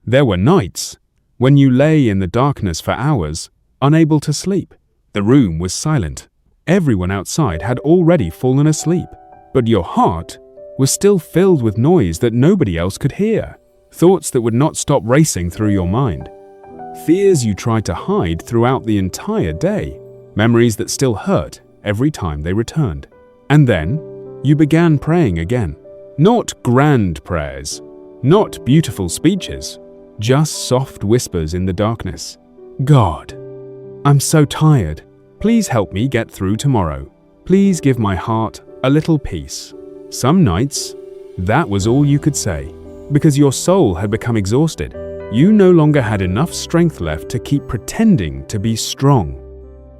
There were nights when you lay in the darkness for hours, unable to sleep. The room was silent. Everyone outside had already fallen asleep, but your heart was still filled with noise that nobody else could hear. Thoughts that would not stop racing through your mind. Fears you tried to hide throughout the entire day. Memories that still hurt every time they returned. And then you began praying again. Not grand prayers, not beautiful speeches, just soft whispers in the darkness. God, I'm so tired. Please help me get through tomorrow. Please give my heart a little peace. Some nights, that was all you could say, because your soul had become exhausted. You no longer had enough strength left to keep pretending to be strong.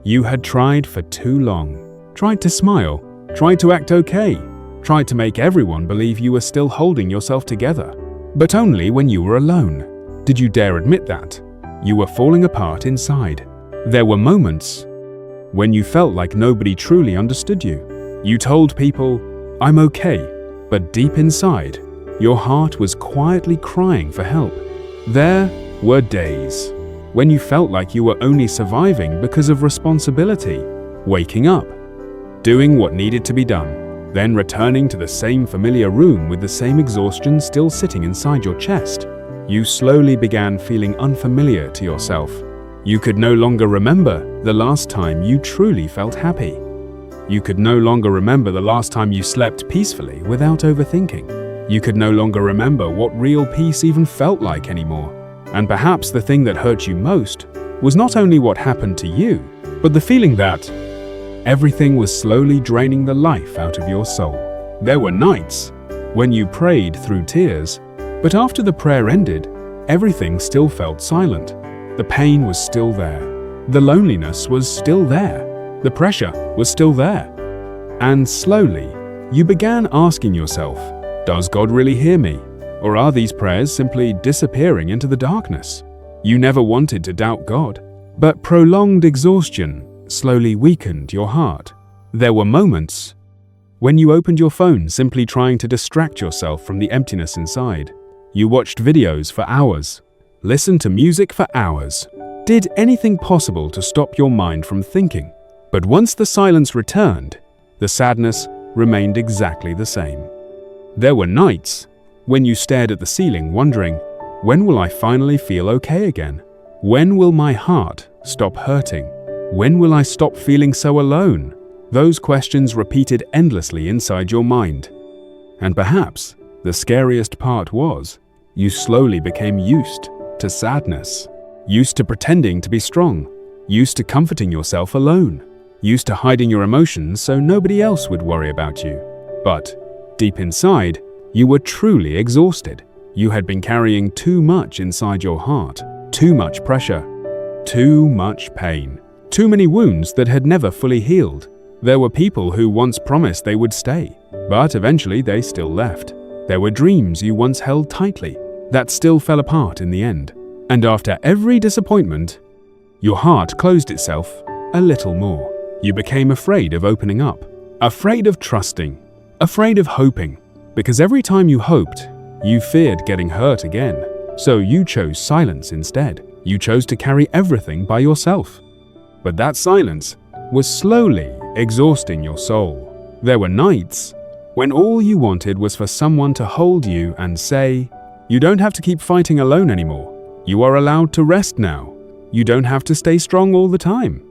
You had tried for too long, tried to smile, tried to act okay, tried to make everyone believe you were still holding yourself together. But only when you were alone did you dare admit that. You were falling apart inside. There were moments when you felt like nobody truly understood you. You told people, I'm okay, but deep inside, your heart was quietly crying for help. There were days when you felt like you were only surviving because of responsibility, waking up, doing what needed to be done, then returning to the same familiar room with the same exhaustion still sitting inside your chest. You slowly began feeling unfamiliar to yourself. You could no longer remember the last time you truly felt happy. You could no longer remember the last time you slept peacefully without overthinking. You could no longer remember what real peace even felt like anymore. And perhaps the thing that hurt you most was not only what happened to you, but the feeling that everything was slowly draining the life out of your soul. There were nights when you prayed through tears, but after the prayer ended, everything still felt silent. The pain was still there. The loneliness was still there. The pressure was still there. And slowly, you began asking yourself, does God really hear me? Or are these prayers simply disappearing into the darkness? You never wanted to doubt God, but prolonged exhaustion slowly weakened your heart. There were moments when you opened your phone simply trying to distract yourself from the emptiness inside. You watched videos for hours, listened to music for hours, did anything possible to stop your mind from thinking. But once the silence returned, the sadness remained exactly the same. There were nights when you stared at the ceiling wondering, when will I finally feel okay again? When will my heart stop hurting? When will I stop feeling so alone? Those questions repeated endlessly inside your mind. And perhaps the scariest part was, you slowly became used to sadness, used to pretending to be strong, used to comforting yourself alone, used to hiding your emotions so nobody else would worry about you. But deep inside, you were truly exhausted. You had been carrying too much inside your heart, too much pressure, too much pain, too many wounds that had never fully healed. There were people who once promised they would stay, but eventually they still left. There were dreams you once held tightly that still fell apart in the end. And after every disappointment, your heart closed itself a little more. You became afraid of opening up, afraid of trusting, afraid of hoping. Because every time you hoped, you feared getting hurt again. So you chose silence instead. You chose to carry everything by yourself. But that silence was slowly exhausting your soul. There were nights when all you wanted was for someone to hold you and say, you don't have to keep fighting alone anymore. You are allowed to rest now. You don't have to stay strong all the time.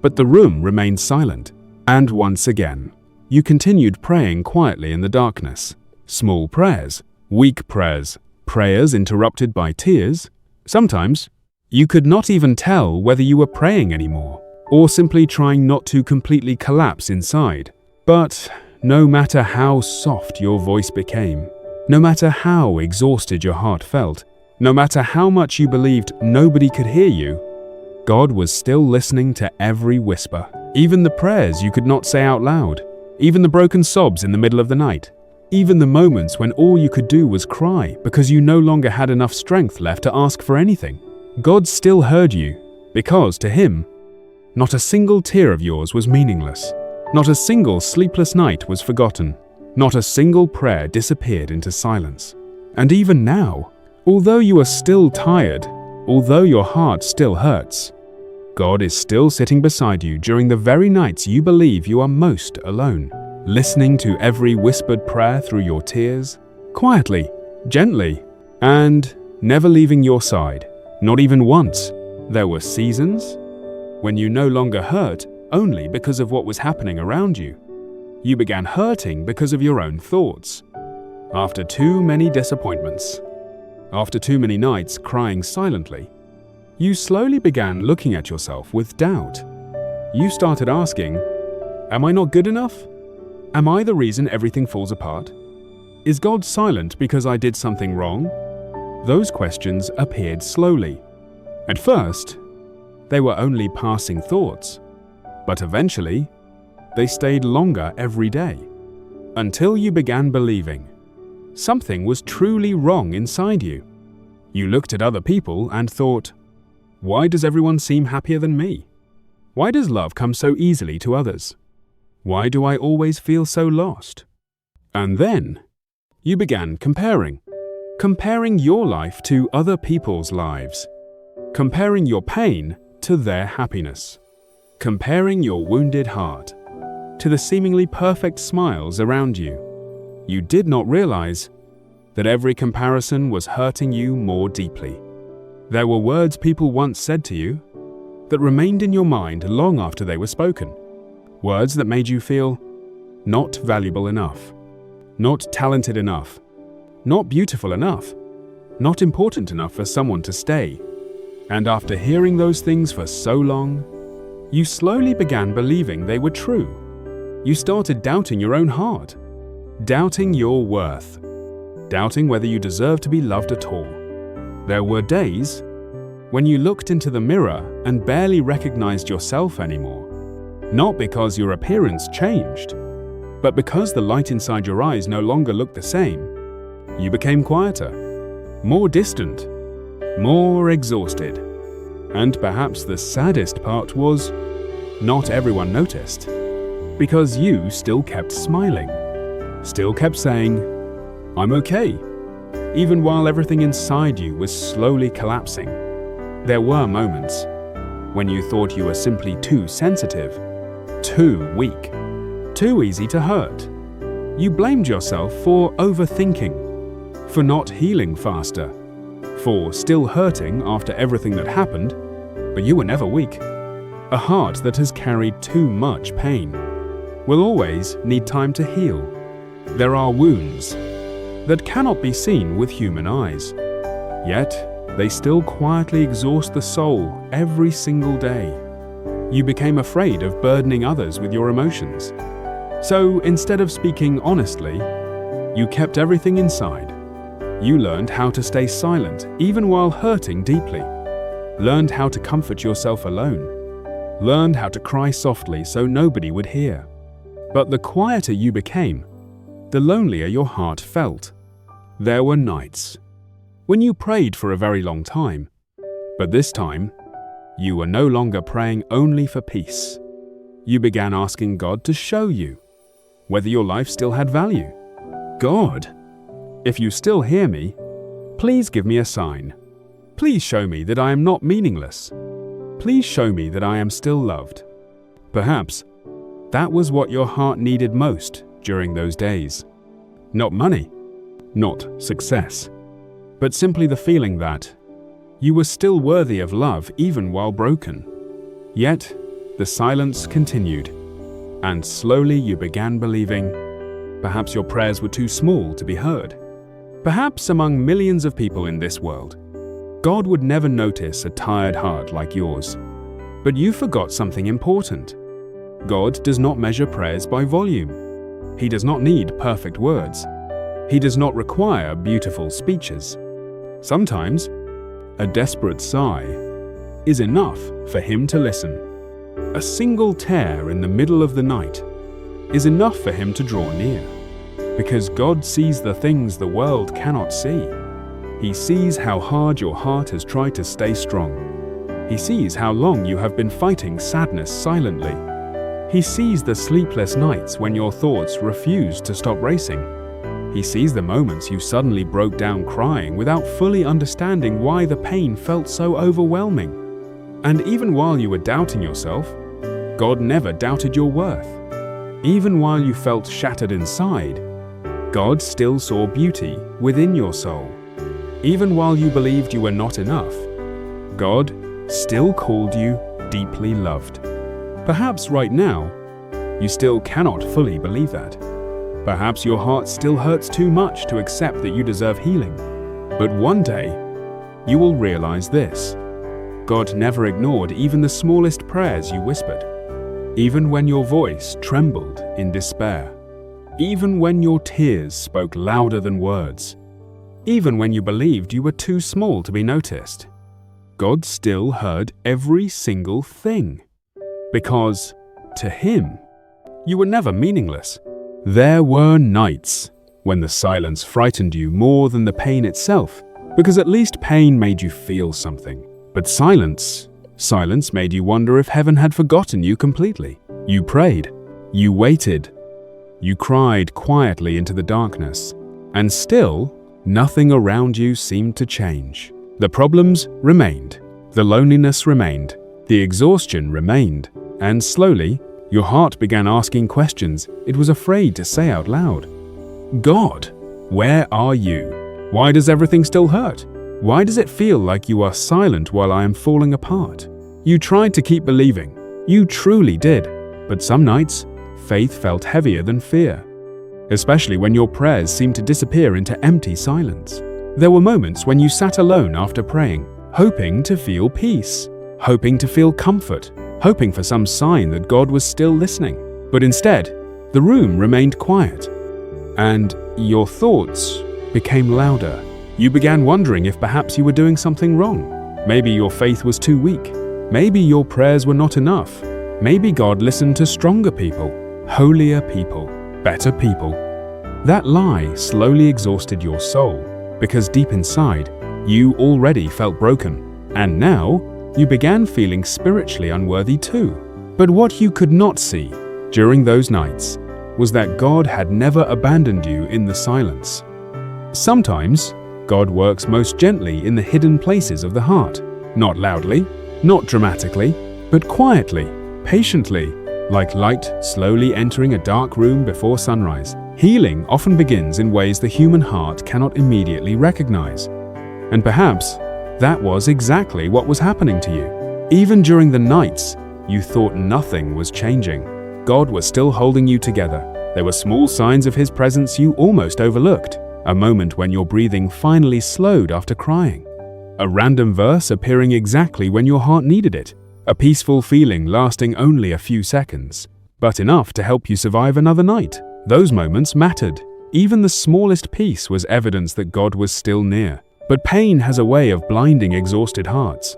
But the room remained silent. And once again, you continued praying quietly in the darkness. Small prayers, weak prayers, prayers interrupted by tears. Sometimes, you could not even tell whether you were praying anymore, or simply trying not to completely collapse inside. But no matter how soft your voice became, no matter how exhausted your heart felt, no matter how much you believed nobody could hear you, God was still listening to every whisper, even the prayers you could not say out loud, even the broken sobs in the middle of the night. Even the moments when all you could do was cry because you no longer had enough strength left to ask for anything. God still heard you, because to Him, not a single tear of yours was meaningless. Not a single sleepless night was forgotten. Not a single prayer disappeared into silence. And even now, Although you are still tired, although your heart still hurts, God is still sitting beside you during the very nights you believe you are most alone, listening to every whispered prayer through your tears, quietly, gently, and never leaving your side, not even once. There were seasons when you no longer hurt only because of what was happening around you. You began hurting because of your own thoughts. After too many disappointments, after too many nights crying silently, you slowly began looking at yourself with doubt. You started asking, am I not good enough? Am I the reason everything falls apart? Is God silent because I did something wrong? Those questions appeared slowly. At first, they were only passing thoughts, but eventually, they stayed longer every day, until you began believing something was truly wrong inside you. You looked at other people and thought, why does everyone seem happier than me? Why does love come so easily to others? Why do I always feel so lost? And then, you began comparing your life to other people's lives, comparing your pain to their happiness, comparing your wounded heart to the seemingly perfect smiles around you. You did not realize that every comparison was hurting you more deeply. There were words people once said to you that remained in your mind long after they were spoken. Words that made you feel not valuable enough, not talented enough, not beautiful enough, not important enough for someone to stay. And after hearing those things for so long, you slowly began believing they were true. You started doubting your own heart, doubting your worth, doubting whether you deserved to be loved at all. There were days when you looked into the mirror and barely recognized yourself anymore, not because your appearance changed, but because the light inside your eyes no longer looked the same. You became quieter, more distant, more exhausted. And perhaps the saddest part was, not everyone noticed, because you still kept smiling, still kept saying, I'm okay, even while everything inside you was slowly collapsing. There were moments when you thought you were simply too sensitive, too weak, too easy to hurt. You blamed yourself for overthinking, for not healing faster, for still hurting after everything that happened, but you were never weak. A heart that has carried too much pain will always need time to heal. There are wounds that cannot be seen with human eyes, yet they still quietly exhaust the soul every single day. You became afraid of burdening others with your emotions. So instead of speaking honestly, you kept everything inside. You learned how to stay silent even while hurting deeply, learned how to comfort yourself alone, learned how to cry softly so nobody would hear. But the quieter you became, the lonelier your heart felt. There were nights when you prayed for a very long time, but this time, you were no longer praying only for peace. You began asking God to show you whether your life still had value. God, if you still hear me, please give me a sign. Please show me that I am not meaningless. Please show me that I am still loved. Perhaps that was what your heart needed most during those days. Not money, not success, but simply the feeling that you were still worthy of love even while broken. Yet, the silence continued, and slowly you began believing perhaps your prayers were too small to be heard. Perhaps among millions of people in this world, God would never notice a tired heart like yours. But you forgot something important. God does not measure prayers by volume. He does not need perfect words. He does not require beautiful speeches. Sometimes, a desperate sigh is enough for Him to listen. A single tear in the middle of the night is enough for Him to draw near, because God sees the things the world cannot see. He sees how hard your heart has tried to stay strong. He sees how long you have been fighting sadness silently. He sees the sleepless nights when your thoughts refuse to stop racing. He sees the moments you suddenly broke down crying without fully understanding why the pain felt so overwhelming. And even while you were doubting yourself, God never doubted your worth. Even while you felt shattered inside, God still saw beauty within your soul. Even while you believed you were not enough, God still called you deeply loved. Perhaps right now, you still cannot fully believe that. Perhaps your heart still hurts too much to accept that you deserve healing. But one day, you will realize this: God never ignored even the smallest prayers you whispered. Even when your voice trembled in despair. Even when your tears spoke louder than words. Even when you believed you were too small to be noticed. God still heard every single thing. Because, to Him, you were never meaningless. There were nights when the silence frightened you more than the pain itself, because at least pain made you feel something. But silence made you wonder if heaven had forgotten you completely. You prayed, you waited, you cried quietly into the darkness, and still, nothing around you seemed to change. The problems remained, the loneliness remained, the exhaustion remained, and slowly, your heart began asking questions it was afraid to say out loud. God, where are you? Why does everything still hurt? Why does it feel like you are silent while I am falling apart? You tried to keep believing. You truly did. But some nights, faith felt heavier than fear. Especially when your prayers seemed to disappear into empty silence. There were moments when you sat alone after praying, hoping to feel peace, hoping to feel comfort, hoping for some sign that God was still listening. But instead, the room remained quiet, and your thoughts became louder. You began wondering if perhaps you were doing something wrong. Maybe your faith was too weak. Maybe your prayers were not enough. Maybe God listened to stronger people, holier people, better people. That lie slowly exhausted your soul, because deep inside, you already felt broken. And now, you began feeling spiritually unworthy too. But what you could not see during those nights was that God had never abandoned you in the silence. Sometimes, God works most gently in the hidden places of the heart. Not loudly, not dramatically, but quietly, patiently, like light slowly entering a dark room before sunrise. Healing often begins in ways the human heart cannot immediately recognize. And perhaps that was exactly what was happening to you. Even during the nights, you thought nothing was changing. God was still holding you together. There were small signs of His presence you almost overlooked. A moment when your breathing finally slowed after crying. A random verse appearing exactly when your heart needed it. A peaceful feeling lasting only a few seconds, but enough to help you survive another night. Those moments mattered. Even the smallest peace was evidence that God was still near. But pain has a way of blinding exhausted hearts.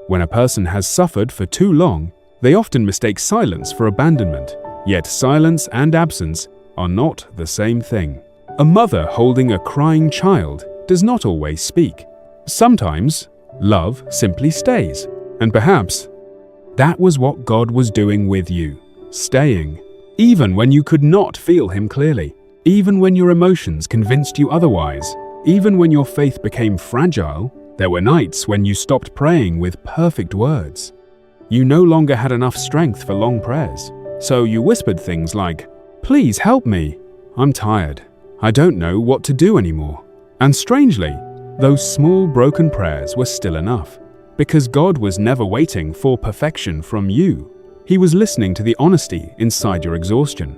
When a person has suffered for too long, they often mistake silence for abandonment. Yet silence and absence are not the same thing. A mother holding a crying child does not always speak. Sometimes, love simply stays. And perhaps, that was what God was doing with you. Staying. Even when you could not feel Him clearly. Even when your emotions convinced you otherwise. Even when your faith became fragile, there were nights when you stopped praying with perfect words. You no longer had enough strength for long prayers. So you whispered things like, "Please help me. I'm tired. I don't know what to do anymore." And strangely, those small broken prayers were still enough. Because God was never waiting for perfection from you. He was listening to the honesty inside your exhaustion.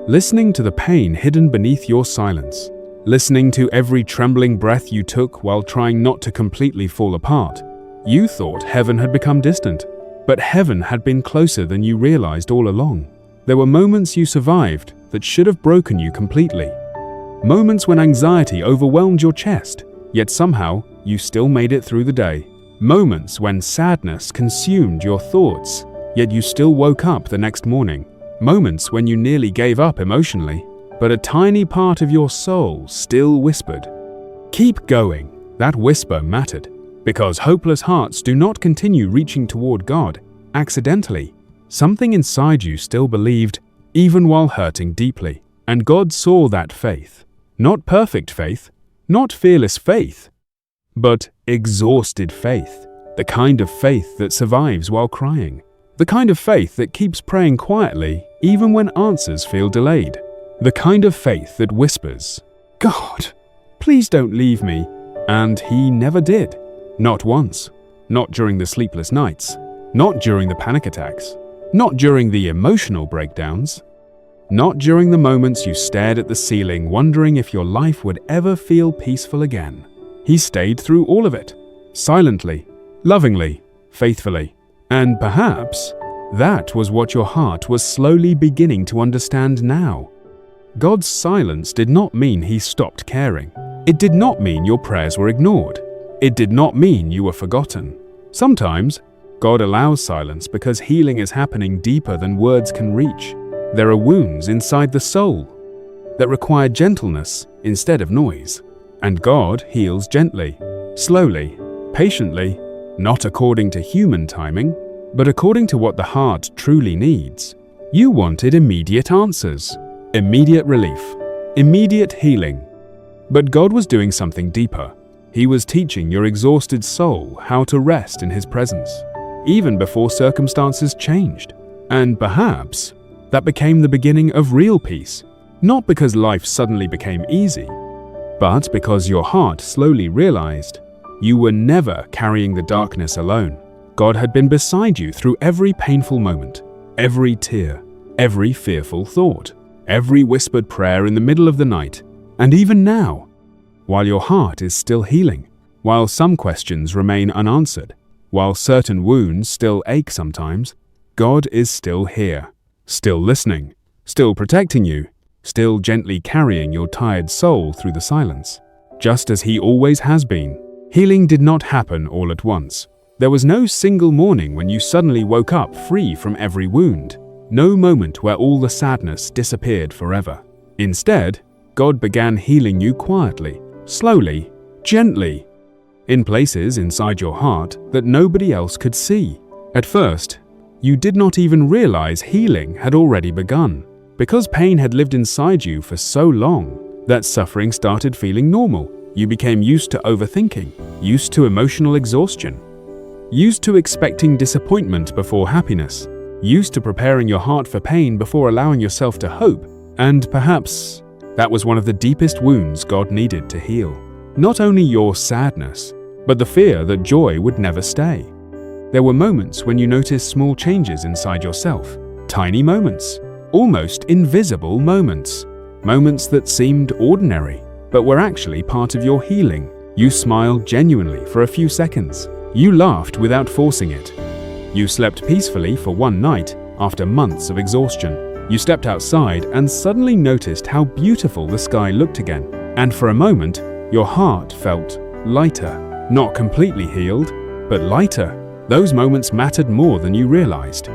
Listening to the pain hidden beneath your silence. Listening to every trembling breath you took while trying not to completely fall apart. You thought heaven had become distant, but heaven had been closer than you realized all along. There were moments you survived that should have broken you completely. Moments when anxiety overwhelmed your chest, yet somehow you still made it through the day. Moments when sadness consumed your thoughts, yet you still woke up the next morning. Moments when you nearly gave up emotionally, but a tiny part of your soul still whispered, "Keep going." That whisper mattered, because hopeless hearts do not continue reaching toward God accidentally. Something inside you still believed, even while hurting deeply. And God saw that faith. Not perfect faith, not fearless faith, but exhausted faith. The kind of faith that survives while crying. The kind of faith that keeps praying quietly even when answers feel delayed. The kind of faith that whispers, "God, please don't leave me." And He never did. Not once. Not during the sleepless nights. Not during the panic attacks. Not during the emotional breakdowns. Not during the moments you stared at the ceiling wondering if your life would ever feel peaceful again. He stayed through all of it. Silently, lovingly, faithfully. And perhaps that was what your heart was slowly beginning to understand now. God's silence did not mean He stopped caring. It did not mean your prayers were ignored. It did not mean you were forgotten. Sometimes, God allows silence because healing is happening deeper than words can reach. There are wounds inside the soul that require gentleness instead of noise. And God heals gently, slowly, patiently, not according to human timing, but according to what the heart truly needs. You wanted immediate answers, immediate relief, immediate healing. But God was doing something deeper. He was teaching your exhausted soul how to rest in His presence, even before circumstances changed. And perhaps that became the beginning of real peace, not because life suddenly became easy, but because your heart slowly realized you were never carrying the darkness alone. God had been beside you through every painful moment, every tear, every fearful thought, every whispered prayer in the middle of the night, and even now, while your heart is still healing, while some questions remain unanswered, while certain wounds still ache sometimes, God is still here, still listening, still protecting you, still gently carrying your tired soul through the silence, just as He always has been. Healing did not happen all at once. There was no single morning when you suddenly woke up free from every wound, no moment where all the sadness disappeared forever. Instead, God began healing you quietly, slowly, gently, in places inside your heart that nobody else could see. At first, you did not even realize healing had already begun. Because pain had lived inside you for so long that suffering started feeling normal. You became used to overthinking, used to emotional exhaustion, used to expecting disappointment before happiness, used to preparing your heart for pain before allowing yourself to hope. And perhaps that was one of the deepest wounds God needed to heal. Not only your sadness, but the fear that joy would never stay. There were moments when you noticed small changes inside yourself, tiny moments, almost invisible moments, moments that seemed ordinary, but were actually part of your healing. You smiled genuinely for a few seconds. You laughed without forcing it. You slept peacefully for one night after months of exhaustion. You stepped outside and suddenly noticed how beautiful the sky looked again. And for a moment, your heart felt lighter. Not completely healed, but lighter. Those moments mattered more than you realized.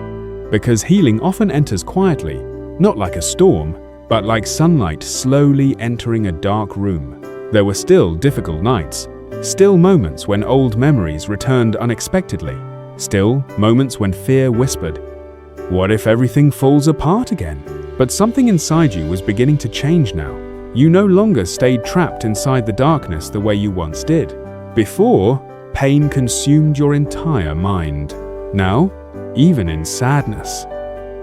Because healing often enters quietly, not like a storm, but like sunlight slowly entering a dark room. There were still difficult nights, still moments when old memories returned unexpectedly, still moments when fear whispered, "What if everything falls apart again?" But something inside you was beginning to change now. You no longer stayed trapped inside the darkness the way you once did. Before, pain consumed your entire mind. Now, even in sadness,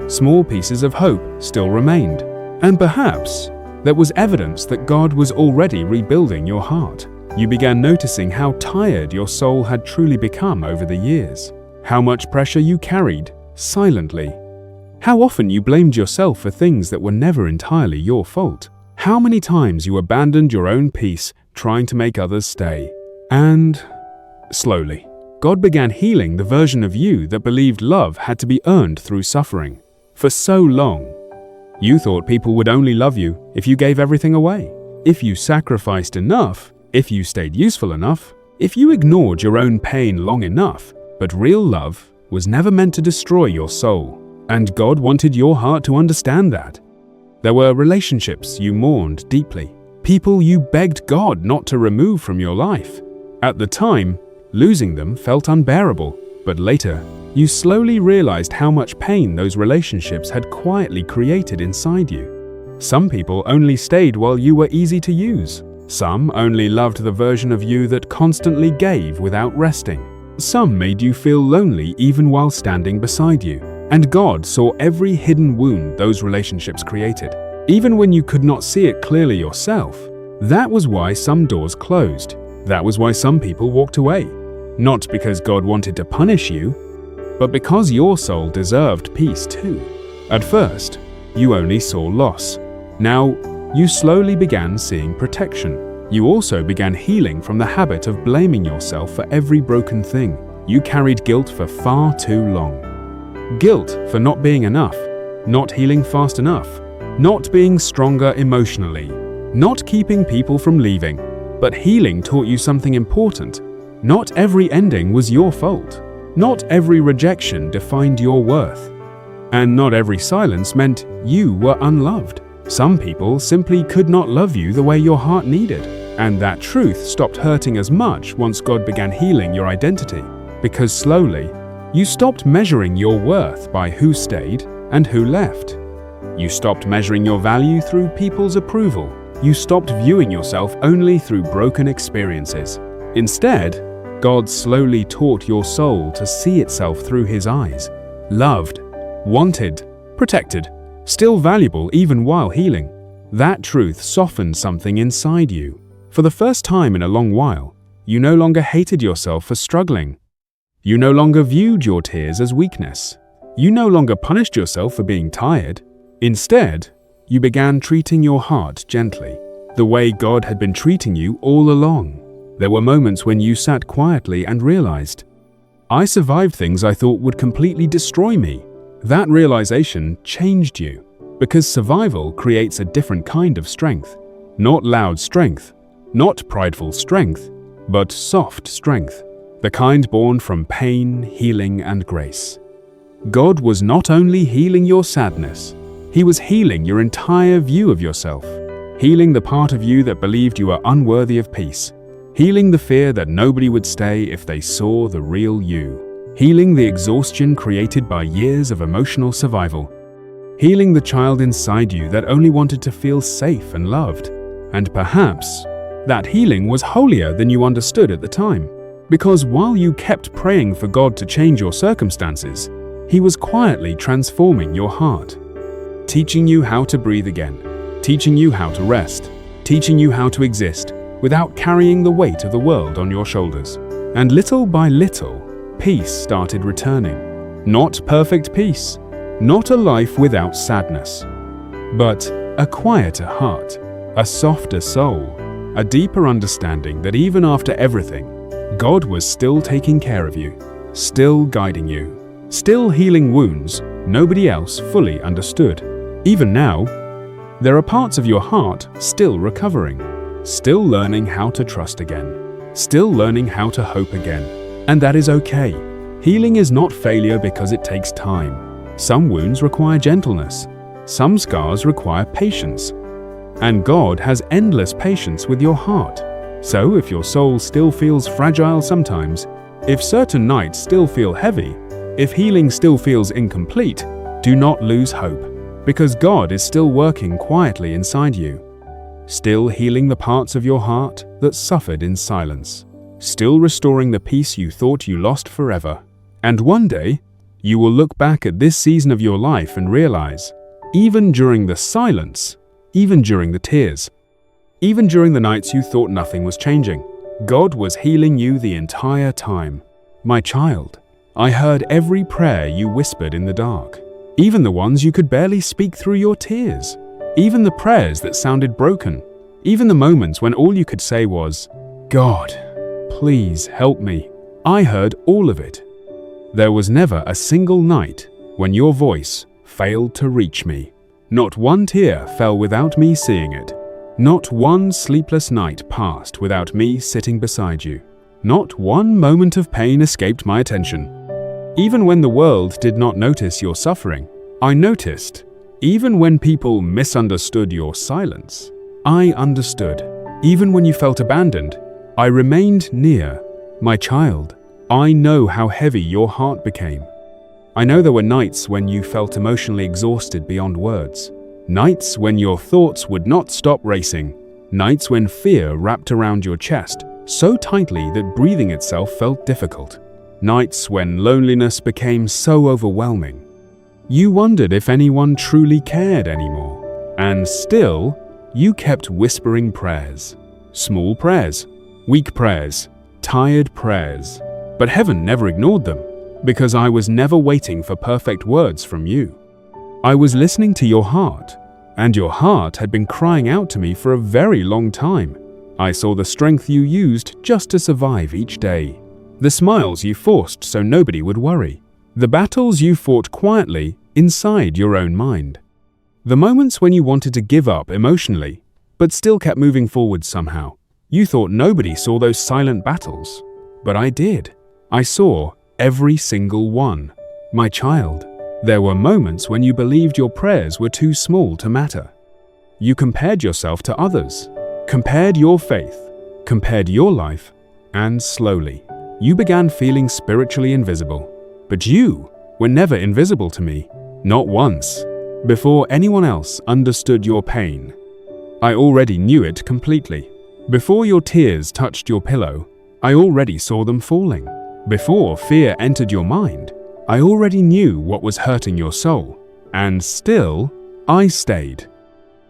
small pieces of hope still remained. And perhaps there was evidence that God was already rebuilding your heart. You began noticing how tired your soul had truly become over the years, how much pressure you carried silently, how often you blamed yourself for things that were never entirely your fault, how many times you abandoned your own peace trying to make others stay. And slowly, God began healing the version of you that believed love had to be earned through suffering. For so long, you thought people would only love you if you gave everything away, if you sacrificed enough, if you stayed useful enough, if you ignored your own pain long enough. But real love was never meant to destroy your soul, and God wanted your heart to understand that. There were relationships you mourned deeply, people you begged God not to remove from your life. At the time, losing them felt unbearable, but later, you slowly realized how much pain those relationships had quietly created inside you. Some people only stayed while you were easy to use. Some only loved the version of you that constantly gave without resting. Some made you feel lonely even while standing beside you. And God saw every hidden wound those relationships created, even when you could not see it clearly yourself. That was why some doors closed. That was why some people walked away. Not because God wanted to punish you, but because your soul deserved peace too. At first, you only saw loss. Now, you slowly began seeing protection. You also began healing from the habit of blaming yourself for every broken thing. You carried guilt for far too long. Guilt for not being enough, not healing fast enough, not being stronger emotionally, not keeping people from leaving. But healing taught you something important. Not every ending was your fault. Not every rejection defined your worth. And not every silence meant you were unloved. Some people simply could not love you the way your heart needed. And that truth stopped hurting as much once God began healing your identity. Because slowly, you stopped measuring your worth by who stayed and who left. You stopped measuring your value through people's approval. You stopped viewing yourself only through broken experiences. Instead, God slowly taught your soul to see itself through His eyes. Loved, wanted, protected, still valuable even while healing. That truth softened something inside you. For the first time in a long while, you no longer hated yourself for struggling. You no longer viewed your tears as weakness. You no longer punished yourself for being tired. Instead, you began treating your heart gently, the way God had been treating you all along. There were moments when you sat quietly and realized, I survived things I thought would completely destroy me. That realization changed you, because survival creates a different kind of strength. Not loud strength, not prideful strength, but soft strength. The kind born from pain, healing, and grace. God was not only healing your sadness, He was healing your entire view of yourself, healing the part of you that believed you were unworthy of peace, healing the fear that nobody would stay if they saw the real you, healing the exhaustion created by years of emotional survival, healing the child inside you that only wanted to feel safe and loved. And perhaps that healing was holier than you understood at the time. Because while you kept praying for God to change your circumstances, He was quietly transforming your heart, teaching you how to breathe again, teaching you how to rest, teaching you how to exist without carrying the weight of the world on your shoulders. And little by little, peace started returning. Not perfect peace, not a life without sadness, but a quieter heart, a softer soul, a deeper understanding that even after everything, God was still taking care of you, still guiding you, still healing wounds nobody else fully understood. Even now, there are parts of your heart still recovering, still learning how to trust again, still learning how to hope again. And that is okay. Healing is not failure because it takes time. Some wounds require gentleness. Some scars require patience. And God has endless patience with your heart. So if your soul still feels fragile sometimes, if certain nights still feel heavy, if healing still feels incomplete, do not lose hope, because God is still working quietly inside you, still healing the parts of your heart that suffered in silence, still restoring the peace you thought you lost forever. And one day, you will look back at this season of your life and realize, even during the silence, even during the tears, even during the nights you thought nothing was changing, God was healing you the entire time. My child, I heard every prayer you whispered in the dark, even the ones you could barely speak through your tears, even the prayers that sounded broken, even the moments when all you could say was, God, please help me. I heard all of it. There was never a single night when your voice failed to reach me. Not one tear fell without me seeing it. Not one sleepless night passed without me sitting beside you. Not one moment of pain escaped my attention. Even when the world did not notice your suffering, I noticed. Even when people misunderstood your silence, I understood. Even when you felt abandoned, I remained near. My child, I know how heavy your heart became. I know there were nights when you felt emotionally exhausted beyond words. Nights when your thoughts would not stop racing. Nights when fear wrapped around your chest so tightly that breathing itself felt difficult. Nights when loneliness became so overwhelming. You wondered if anyone truly cared anymore. And still, you kept whispering prayers. Small prayers, weak prayers, tired prayers. But heaven never ignored them, because I was never waiting for perfect words from you. I was listening to your heart, and your heart had been crying out to me for a very long time. I saw the strength you used just to survive each day. The smiles you forced so nobody would worry. The battles you fought quietly inside your own mind. The moments when you wanted to give up emotionally, but still kept moving forward somehow. You thought nobody saw those silent battles, but I did. I saw every single one. My child, there were moments when you believed your prayers were too small to matter. You compared yourself to others, compared your faith, compared your life, and slowly, you began feeling spiritually invisible. But you were never invisible to me, not once, before anyone else understood your pain. I already knew it completely. Before your tears touched your pillow, I already saw them falling. Before fear entered your mind, I already knew what was hurting your soul. And still, I stayed.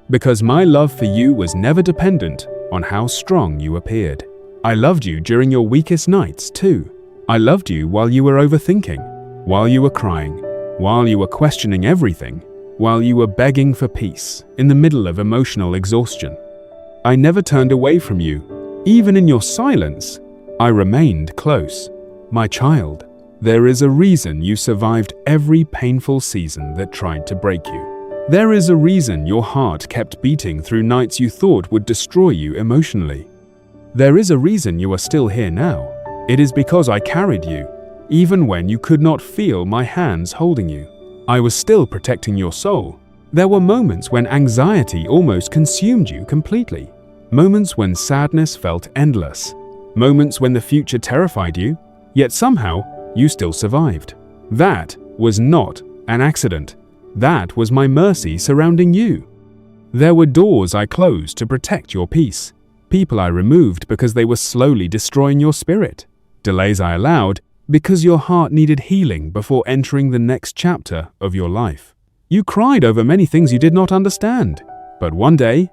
Because my love for you was never dependent on how strong you appeared. I loved you during your weakest nights, too. I loved you while you were overthinking, while you were crying, while you were questioning everything, while you were begging for peace in the middle of emotional exhaustion. I never turned away from you. Even in your silence, I remained close. My child, there is a reason you survived every painful season that tried to break you. There is a reason your heart kept beating through nights you thought would destroy you emotionally. There is a reason you are still here now. It is because I carried you, even when you could not feel my hands holding you. I was still protecting your soul. There were moments when anxiety almost consumed you completely. Moments when sadness felt endless. Moments when the future terrified you, yet somehow you still survived. That was not an accident. That was my mercy surrounding you. There were doors I closed to protect your peace. People I removed because they were slowly destroying your spirit. Delays I allowed because your heart needed healing before entering the next chapter of your life. You cried over many things you did not understand. But one day,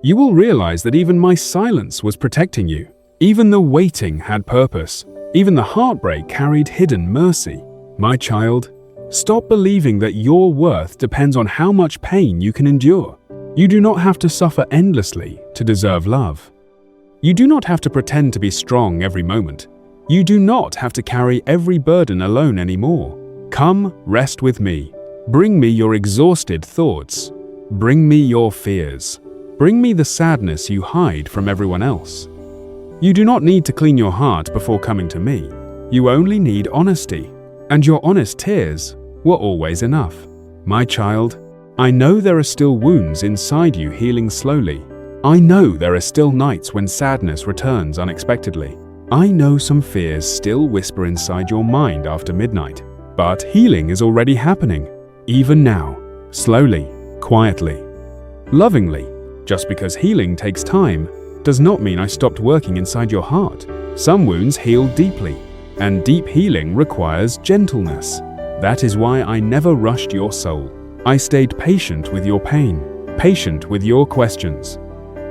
you will realize that even my silence was protecting you. Even the waiting had purpose. Even the heartbreak carried hidden mercy. My child, stop believing that your worth depends on how much pain you can endure. You do not have to suffer endlessly to deserve love. You do not have to pretend to be strong every moment. You do not have to carry every burden alone anymore. Come, rest with me. Bring me your exhausted thoughts. Bring me your fears. Bring me the sadness you hide from everyone else. You do not need to clean your heart before coming to me. You only need honesty, and your honest tears were always enough. My child, I know there are still wounds inside you healing slowly. I know there are still nights when sadness returns unexpectedly. I know some fears still whisper inside your mind after midnight. But healing is already happening, even now, slowly, quietly, lovingly. Just because healing takes time does not mean I stopped working inside your heart. Some wounds heal deeply, and deep healing requires gentleness. That is why I never rushed your soul. I stayed patient with your pain, patient with your questions,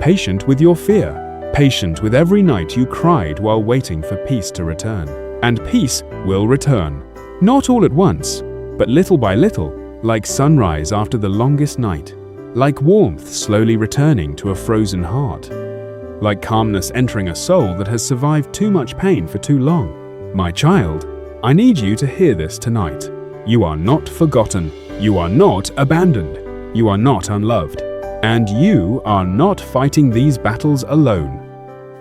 patient with your fear, patient with every night you cried while waiting for peace to return. And peace will return. Not all at once, but little by little, like sunrise after the longest night, like warmth slowly returning to a frozen heart, like calmness entering a soul that has survived too much pain for too long. My child, I need you to hear this tonight. You are not forgotten. You are not abandoned. You are not unloved. And you are not fighting these battles alone.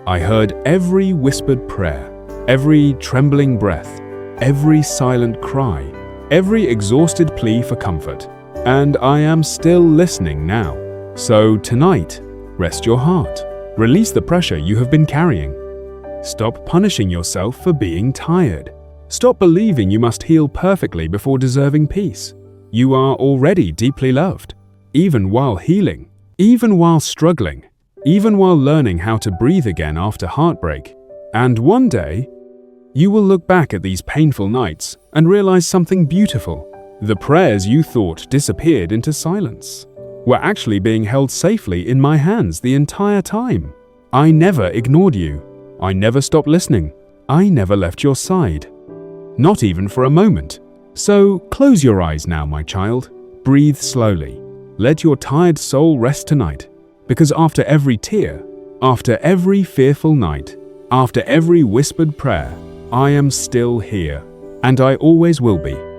I heard every whispered prayer, every trembling breath, every silent cry, every exhausted plea for comfort. And I am still listening now. So tonight, rest your heart. Release the pressure you have been carrying. Stop punishing yourself for being tired. Stop believing you must heal perfectly before deserving peace. You are already deeply loved. even while healing, even while struggling, even while learning how to breathe again after heartbreak. And one day, you will look back at these painful nights and realize something beautiful. The prayers you thought disappeared into silence were actually being held safely in my hands the entire time. I never ignored you. I never stopped listening. I never left your side. Not even for a moment. So close your eyes now, my child. Breathe slowly. Let your tired soul rest tonight. Because after every tear, after every fearful night, after every whispered prayer, I am still here. And I always will be.